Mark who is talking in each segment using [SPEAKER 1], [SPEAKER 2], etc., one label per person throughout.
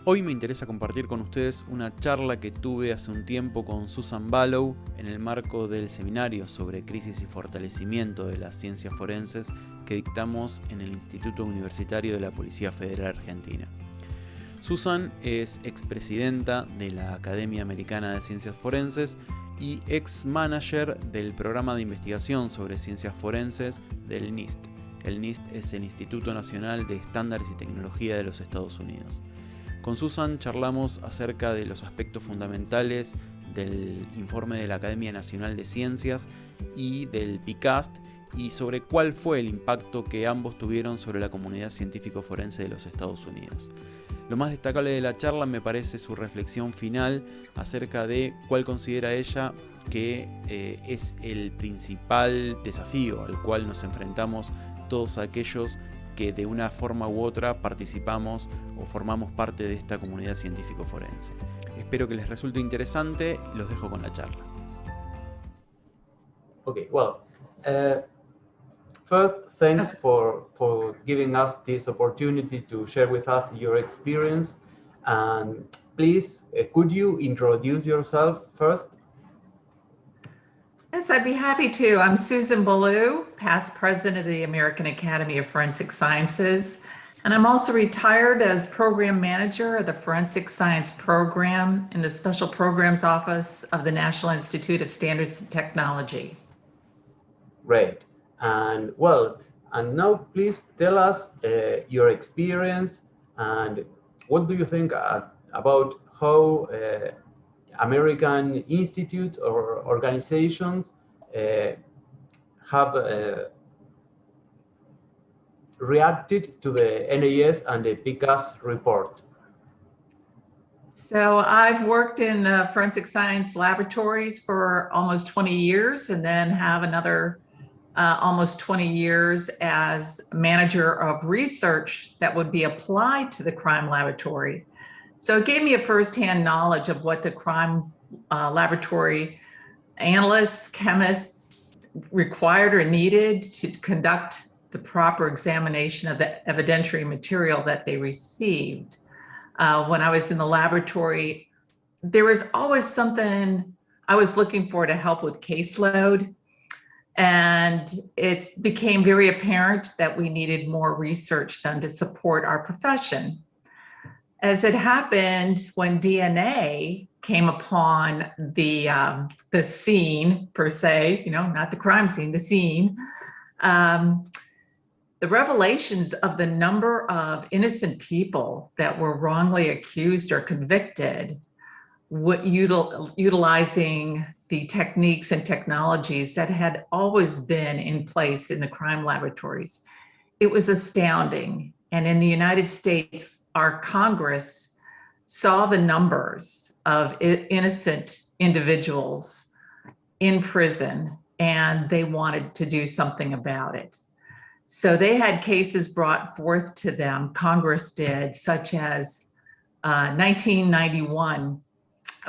[SPEAKER 1] Hoy me interesa compartir con ustedes una charla que tuve hace un tiempo con Susan Ballou en el marco del Seminario sobre crisis y fortalecimiento de las ciencias forenses que dictamos en el Instituto Universitario de la Policía Federal Argentina. Susan es expresidenta de la Academia Americana de Ciencias Forenses y ex-manager del Programa de Investigación sobre Ciencias Forenses del NIST. El NIST es el Instituto Nacional de Estándares y Tecnología de los Estados Unidos. Con Susan charlamos acerca de los aspectos fundamentales del informe de la Academia Nacional de Ciencias y del PCAST y sobre cuál fue el impacto que ambos tuvieron sobre la comunidad científico-forense de los Estados Unidos. Lo más destacable de la charla me parece su reflexión final acerca de cuál considera ella que es el principal desafío al cual nos enfrentamos todos aquellos que de una forma u otra participamos o formamos parte de esta comunidad científico-forense. Espero que les resulte interesante y los dejo con la charla.
[SPEAKER 2] Okay, well, first, thanks for giving us this opportunity to share with us your experience. And please, could you introduce yourself first?
[SPEAKER 3] Yes, I'd be happy to. I'm Susan Ballou, past president of the American Academy of Forensic Sciences, and I'm also retired as program manager of the Forensic Science Program in the Special Programs Office of the National Institute of Standards and Technology.
[SPEAKER 2] Great. And well, and now please tell us your experience and what do you think about how American institutes or organizations have reacted to the NAS and the PCAST report?
[SPEAKER 3] So I've worked in forensic science laboratories for almost 20 years and then have another almost 20 years as manager of research that would be applied to the crime laboratory. So it gave me a firsthand knowledge of what the crime laboratory analysts, chemists required or needed to conduct the proper examination of the evidentiary material that they received. When I was in the laboratory, there was always something I was looking for to help with caseload. And it became very apparent that we needed more research done to support our profession. As it happened, when DNA came upon the scene per se, not the crime scene, the scene, the revelations of the number of innocent people that were wrongly accused or convicted, utilizing the techniques and technologies that had always been in place in the crime laboratories, it was astounding. And in the United States, our Congress saw the numbers of innocent individuals in prison, and they wanted to do something about it. So they had cases brought forth to them, Congress did, such as 1991,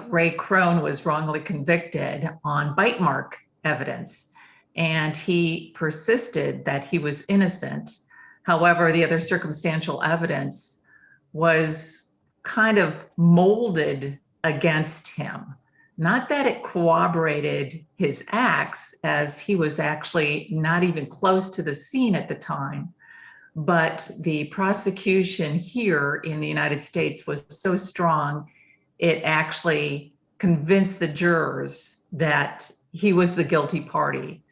[SPEAKER 3] Ray Crone was wrongly convicted on bite mark evidence, and he persisted that he was innocent. However, the other circumstantial evidence was kind of molded against him. Not that it corroborated his acts, as he was actually not even close to the scene at the time, but the prosecution here in the United States was so strong, it actually convinced the jurors that he was the guilty party.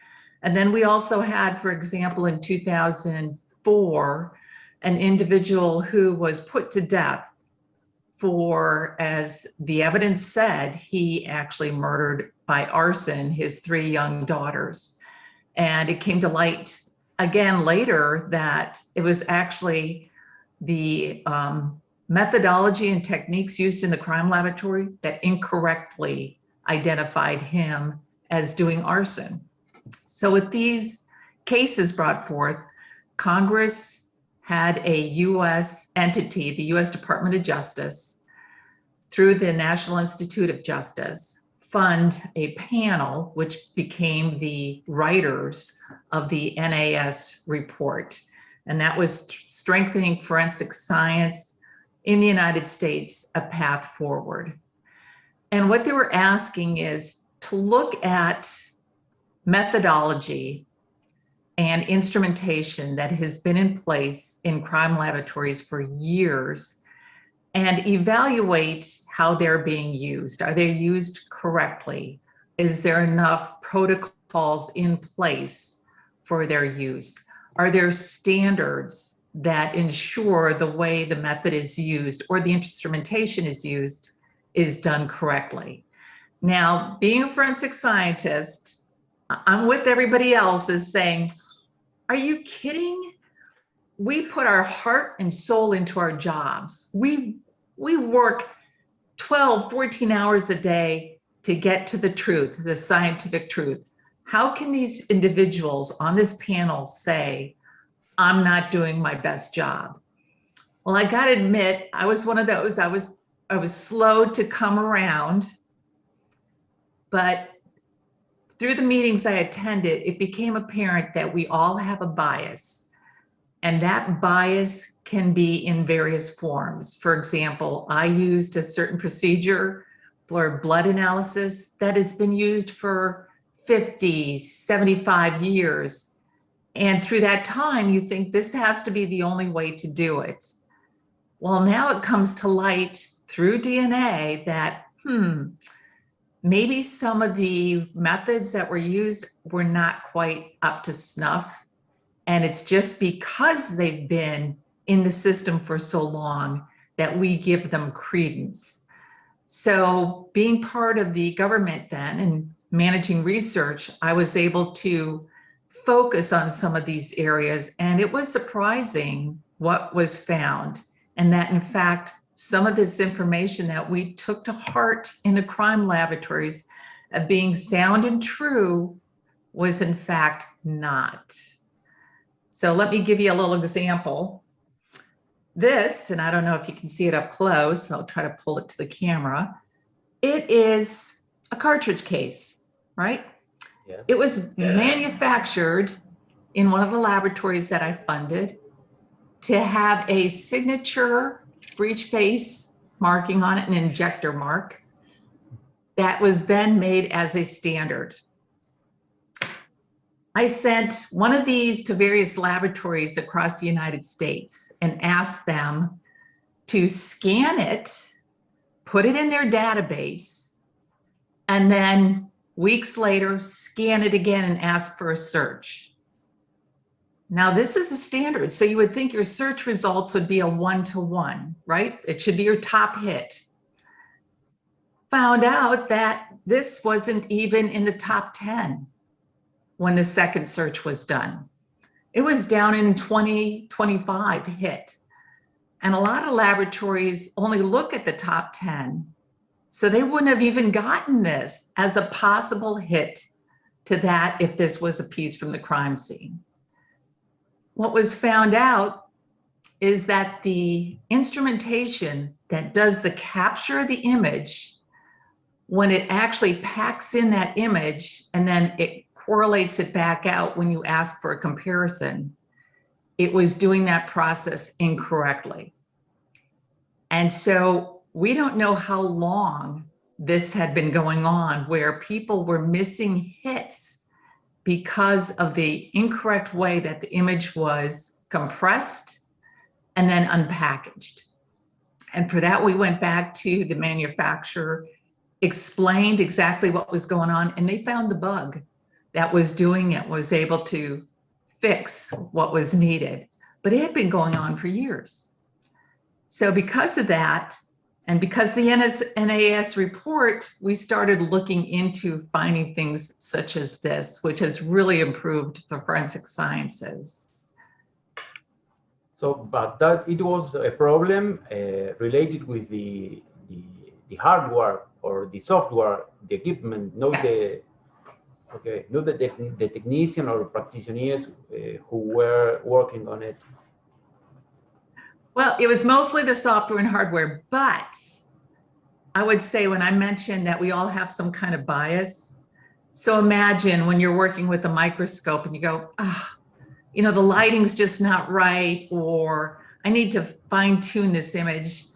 [SPEAKER 3] And then we also had, for example, in 2004, an individual who was put to death for, as the evidence said, he actually murdered by arson his 3 young daughters. And it came to light again later that it was actually the methodology and techniques used in the crime laboratory that incorrectly identified him as doing arson. So with these cases brought forth, Congress had a U.S. entity, the U.S. Department of Justice, through the National Institute of Justice, fund a panel which became the writers of the NAS report. And that was strengthening forensic science in the United States a path forward. And what they were asking is to look at methodology and instrumentation that has been in place in crime laboratories for years and evaluate how they're being used. Are they used correctly? Is there enough protocols in place for their use? Are there standards that ensure the way the method is used or the instrumentation is used is done correctly? Now, being a forensic scientist, I'm with everybody else is saying, are you kidding? We put our heart and soul into our jobs. We work 12, 14 hours a day to get to the truth, the scientific truth. How can these individuals on this panel say, I'm not doing my best job? Well, I gotta admit, I was one of those. I was slow to come around, but through the meetings I attended, it became apparent that we all have a bias, and that bias can be in various forms. For example, I used a certain procedure for blood analysis that has been used for 50, 75 years. And through that time, you think this has to be the only way to do it. Well, now it comes to light through DNA that, maybe some of the methods that were used were not quite up to snuff. And it's just because they've been in the system for so long that we give them credence. So being part of the government then and managing research, I was able to focus on some of these areas, and it was surprising what was found, and that in fact, some of this information that we took to heart in the crime laboratories of being sound and true was in fact not. So let me give you a little example. This, and I don't know if you can see it up close, so I'll try to pull it to the camera. It is a cartridge case, right?
[SPEAKER 2] Yes.
[SPEAKER 3] It was manufactured in one of the laboratories that I funded to have a signature breech face marking on it, an injector mark, that was then made as a standard. I sent one of these to various laboratories across the United States and asked them to scan it, put it in their database, and then weeks later, scan it again and ask for a search. Now, this is a standard, so you would think your search results would be a 1-to-1, right? It should be your top hit. Found out that this wasn't even in the top 10 when the second search was done. It was down in 20, 25 hit. And a lot of laboratories only look at the top 10, so they wouldn't have even gotten this as a possible hit to that if this was a piece from the crime scene. What was found out is that the instrumentation that does the capture of the image, when it actually packs in that image and then it correlates it back out when you ask for a comparison, it was doing that process incorrectly. And so we don't know how long this had been going on, where people were missing hits because of the incorrect way that the image was compressed and then unpackaged. And for that, we went back to the manufacturer, explained exactly what was going on, and they found the bug that was doing it, was able to fix what was needed. But it had been going on for years. So because of that, and because the NAS report, we started looking into finding things such as this, which has really improved the forensic sciences.
[SPEAKER 2] So, but that it was a problem related with the hardware or the software, the equipment, not
[SPEAKER 3] Yes.
[SPEAKER 2] the technician or practitioners who were working on it.
[SPEAKER 3] Well, it was mostly the software and hardware, but I would say when I mentioned that we all have some kind of bias, so imagine when you're working with a microscope and you go, the lighting's just not right, or I need to fine tune this image.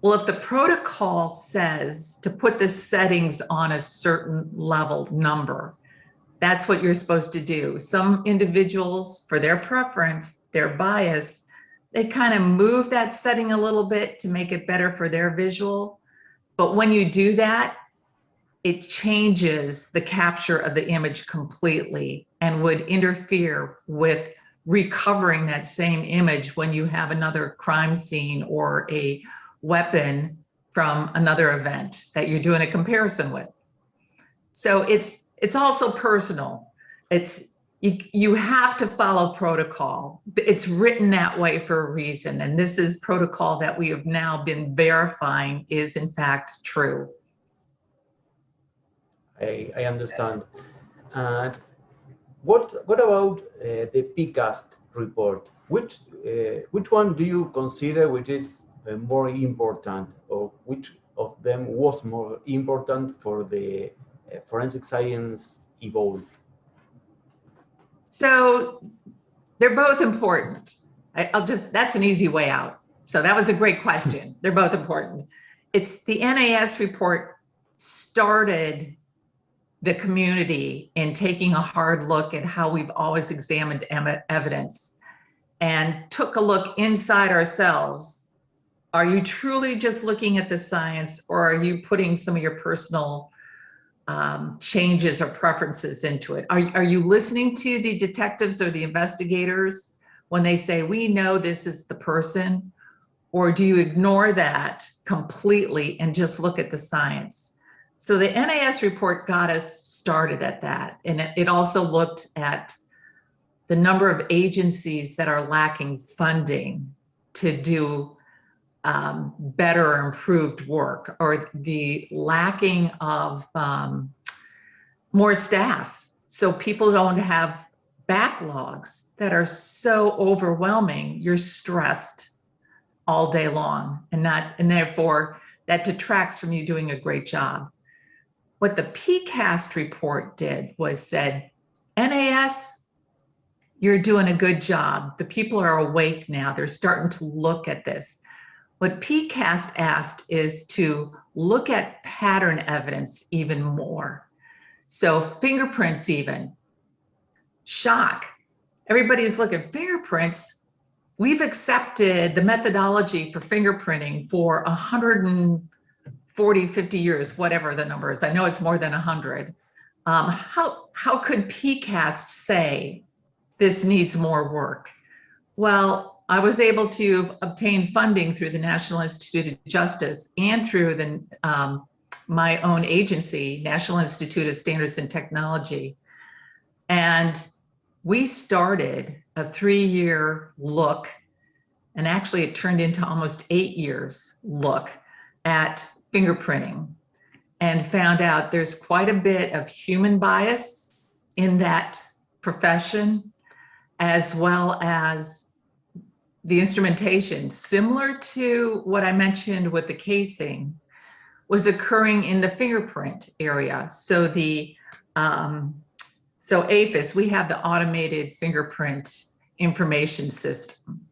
[SPEAKER 3] Well, if the protocol says to put the settings on a certain level number, that's what you're supposed to do. Some individuals, for their preference, their bias, they kind of move that setting a little bit to make it better for their visual. But when you do that, it changes the capture of the image completely and would interfere with recovering that same image when you have another crime scene or a weapon from another event that you're doing a comparison with. So it's also personal. You have to follow protocol. It's written that way for a reason. And this is protocol that we have now been verifying is in fact true.
[SPEAKER 2] I understand. And what about the PCAST report? Which one do you consider which is more important, or which of them was more important for the forensic science evolve?
[SPEAKER 3] So they're both important. That's an easy way out. So that was a great question. They're both important. It's the NAS report started the community in taking a hard look at how we've always examined evidence and took a look inside ourselves. Are you truly just looking at the science, or are you putting some of your personal changes or preferences into it? Are you listening to the detectives or the investigators when they say, we know this is the person? Or do you ignore that completely and just look at the science? So the NAS report got us started at that. And it also looked at the number of agencies that are lacking funding to do better or improved work, or the lacking of more staff. So people don't have backlogs that are so overwhelming, you're stressed all day long, and therefore that detracts from you doing a great job. What the PCAST report did was said, NAS, you're doing a good job. The people are awake now. They're starting to look at this. What PCAST asked is to look at pattern evidence even more. So fingerprints even. Shock. Everybody's looking at fingerprints. We've accepted the methodology for fingerprinting for 140, 50 years, whatever the number is. I know it's more than 100. How could PCAST say this needs more work? Well, I was able to obtain funding through the National Institute of Justice and through my own agency, National Institute of Standards and Technology. And we started a 3-year look, and actually it turned into almost 8 years look at fingerprinting, and found out there's quite a bit of human bias in that profession, as well as the instrumentation, similar to what I mentioned with the casing, was occurring in the fingerprint area. So so AFIS, we have the automated fingerprint information system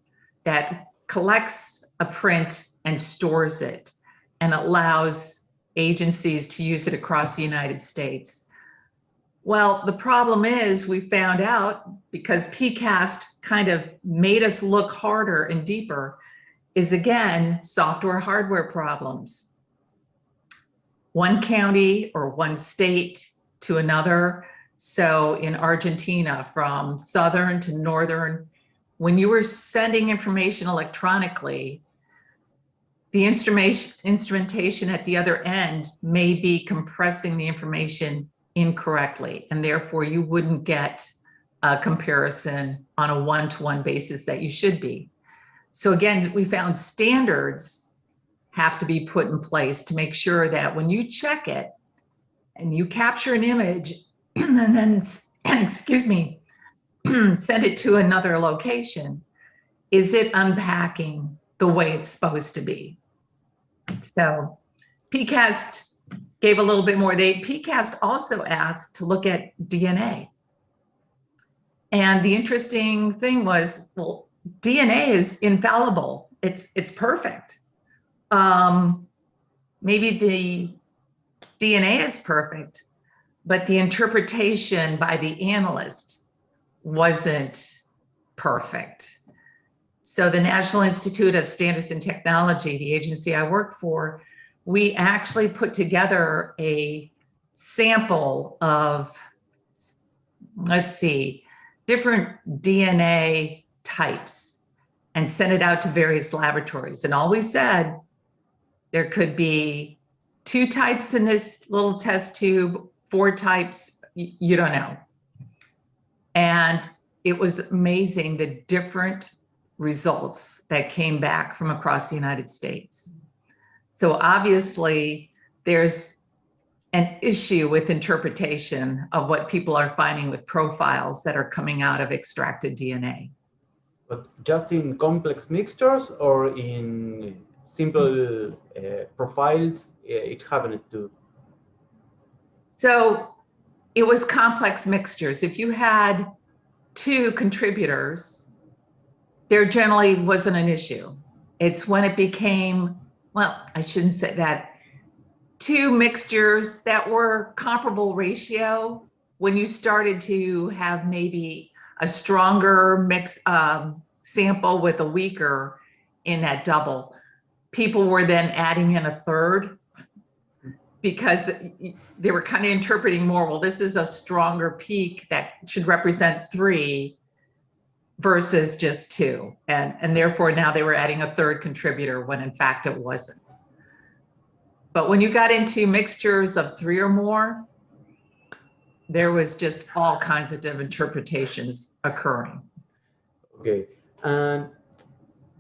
[SPEAKER 3] that collects a print and stores it and allows agencies to use it across the United States. Well, the problem is we found out, because PCAST kind of made us look harder and deeper, is again, software hardware problems. One county or one state to another. So in Argentina, from southern to northern, when you were sending information electronically, the instrumentation at the other end may be compressing the information incorrectly, and therefore you wouldn't get a comparison on a one-to-one basis that you should be. So again, we found standards have to be put in place to make sure that when you check it and you capture an image and then, excuse me, send it to another location, is it unpacking the way it's supposed to be? So PCAST gave a little bit more. PCAST also asked to look at DNA. And the interesting thing was, well, DNA is infallible. It's perfect. maybe the DNA is perfect, but the interpretation by the analyst wasn't perfect. So the National Institute of Standards and Technology, the agency I work for, we actually put together a sample of, let's see, different DNA types and sent it out to various laboratories. And all we said, there could be 2 types in this little test tube, 4 types, you don't know. And it was amazing the different results that came back from across the United States. So obviously there's an issue with interpretation of what people are finding with profiles that are coming out of extracted DNA.
[SPEAKER 2] But just in complex mixtures or in simple profiles, it happened too?
[SPEAKER 3] So it was complex mixtures. If you had 2 contributors, there generally wasn't an issue. It's when it became, well, I shouldn't say that, 2 mixtures that were comparable ratio, when you started to have maybe a stronger mix sample with a weaker in that double, people were then adding in a third because they were kind of interpreting more, well, this is a stronger peak that should represent 3 versus just 2. And therefore now they were adding a third contributor when in fact it wasn't. But when you got into mixtures of 3 or more, there was just all kinds of interpretations occurring.
[SPEAKER 2] Okay, and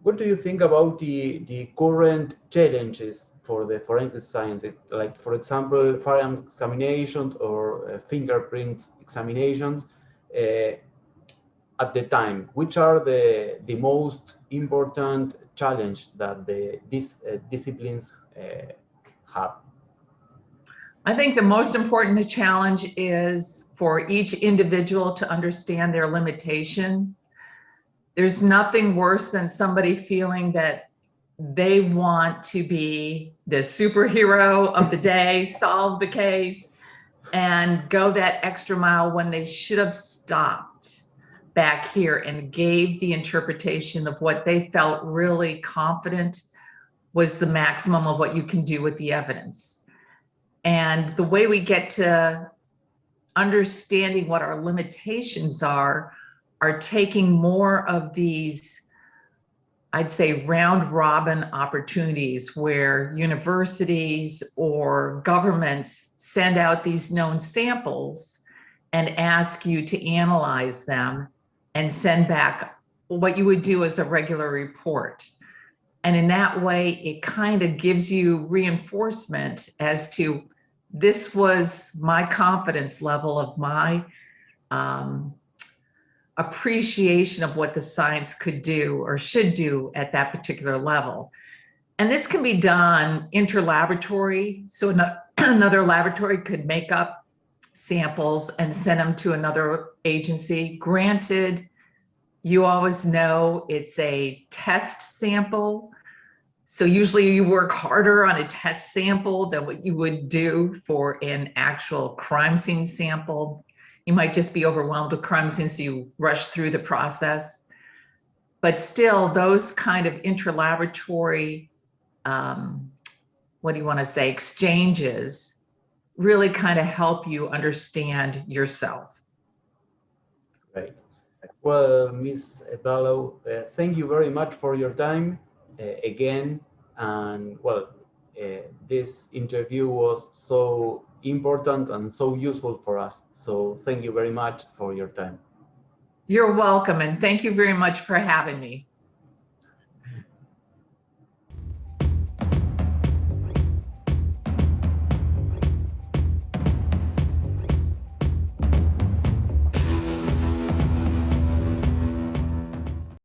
[SPEAKER 2] what do you think about the current challenges for the forensic sciences? Like, for example, firearm examinations or fingerprints examinations at the time. Which are the most important challenge that these disciplines have?
[SPEAKER 3] I think the most important challenge is for each individual to understand their limitation. There's nothing worse than somebody feeling that they want to be the superhero of the day, solve the case, and go that extra mile when they should have stopped back here and gave the interpretation of what they felt really confident was the maximum of what you can do with the evidence. And the way we get to understanding what our limitations are taking more of these, I'd say, round robin opportunities where universities or governments send out these known samples and ask you to analyze them and send back what you would do as a regular report. And in that way, it kind of gives you reinforcement as to this was my confidence level of my appreciation of what the science could do or should do at that particular level. And this can be done interlaboratory. So another laboratory could make up samples and send them to another agency. Granted, you always know it's a test sample. So usually you work harder on a test sample than what you would do for an actual crime scene sample. You might just be overwhelmed with crime scenes, so you rush through the process. But still, those kind of interlaboratory, exchanges really kind of help you understand yourself.
[SPEAKER 2] Right. Well, Ms. Ballou, thank you very much for your time again. And well, this interview was so important and so useful for us. So thank you very much for your time.
[SPEAKER 3] You're welcome, and thank you very much for having me.